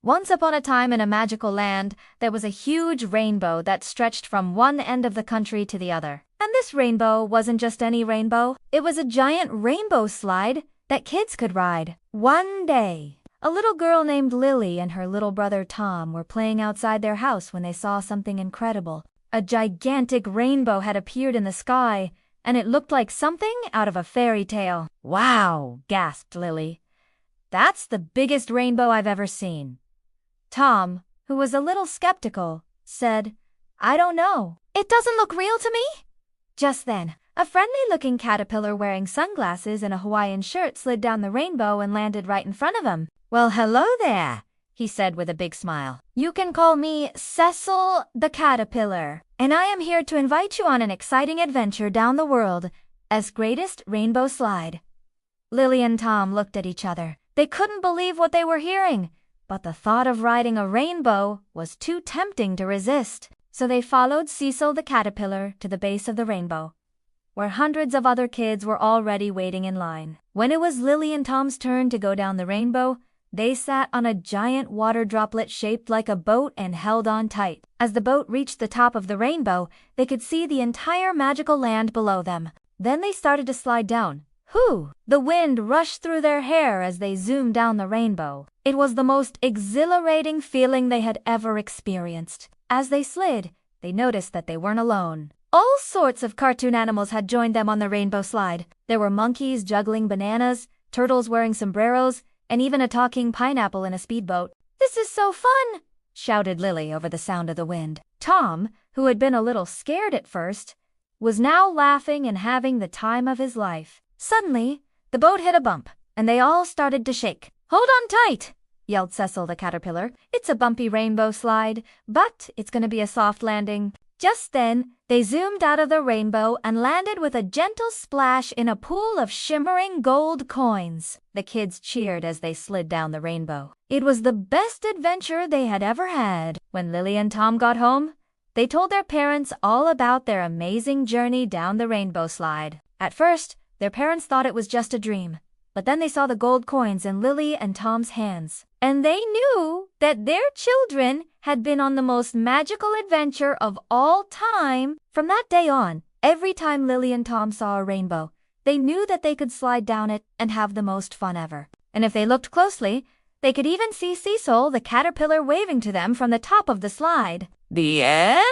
Once upon a time in a magical land, there was a huge rainbow that stretched from one end of the country to the other. And this rainbow wasn't just any rainbow, it was a giant rainbow slide that kids could ride. One day, a little girl named Lily and her little brother Tom were playing outside their house when they saw something incredible. A gigantic rainbow had appeared in the sky, and it looked like something out of a fairy tale. "Wow!" gasped Lily. "That's the biggest rainbow I've ever seen." Tom, who was a little skeptical, said, "I don't know. It doesn't look real to me." Just then, a friendly-looking caterpillar wearing sunglasses and a Hawaiian shirt slid down the rainbow and landed right in front of him. "Well, hello there," he said with a big smile. "You can call me Cecil the Caterpillar, and I am here to invite you on an exciting adventure down the world's greatest rainbow slide." Lily and Tom looked at each other. They couldn't believe what they were hearing, but the thought of riding a rainbow was too tempting to resist. So they followed Cecil the Caterpillar to the base of the rainbow, where hundreds of other kids were already waiting in line. When it was Lily and Tom's turn to go down the rainbow, they sat on a giant water droplet shaped like a boat and held on tight. As the boat reached the top of the rainbow, they could see the entire magical land below them. Then they started to slide down. Whew! The wind rushed through their hair as they zoomed down the rainbow. It was the most exhilarating feeling they had ever experienced. As they slid, they noticed that they weren't alone. All sorts of cartoon animals had joined them on the rainbow slide. There were monkeys juggling bananas, turtles wearing sombreros, and even a talking pineapple in a speedboat. "This is so fun!" shouted Lily over the sound of the wind. Tom, who had been a little scared at first, was now laughing and having the time of his life. Suddenly, the boat hit a bump, and they all started to shake. "Hold on tight!" yelled Cecil the Caterpillar. "It's a bumpy rainbow slide, but it's going to be a soft landing." Just then, they zoomed out of the rainbow and landed with a gentle splash in a pool of shimmering gold coins. The kids cheered as they slid down the rainbow. It was the best adventure they had ever had. When Lily and Tom got home, they told their parents all about their amazing journey down the rainbow slide. At first, their parents thought it was just a dream, but then they saw the gold coins in Lily and Tom's hands, and they knew that their children had been on the most magical adventure of all time. From that day on, every time Lily and Tom saw a rainbow, they knew that they could slide down it and have the most fun ever. And if they looked closely, they could even see Cecil the Caterpillar waving to them from the top of the slide. The end?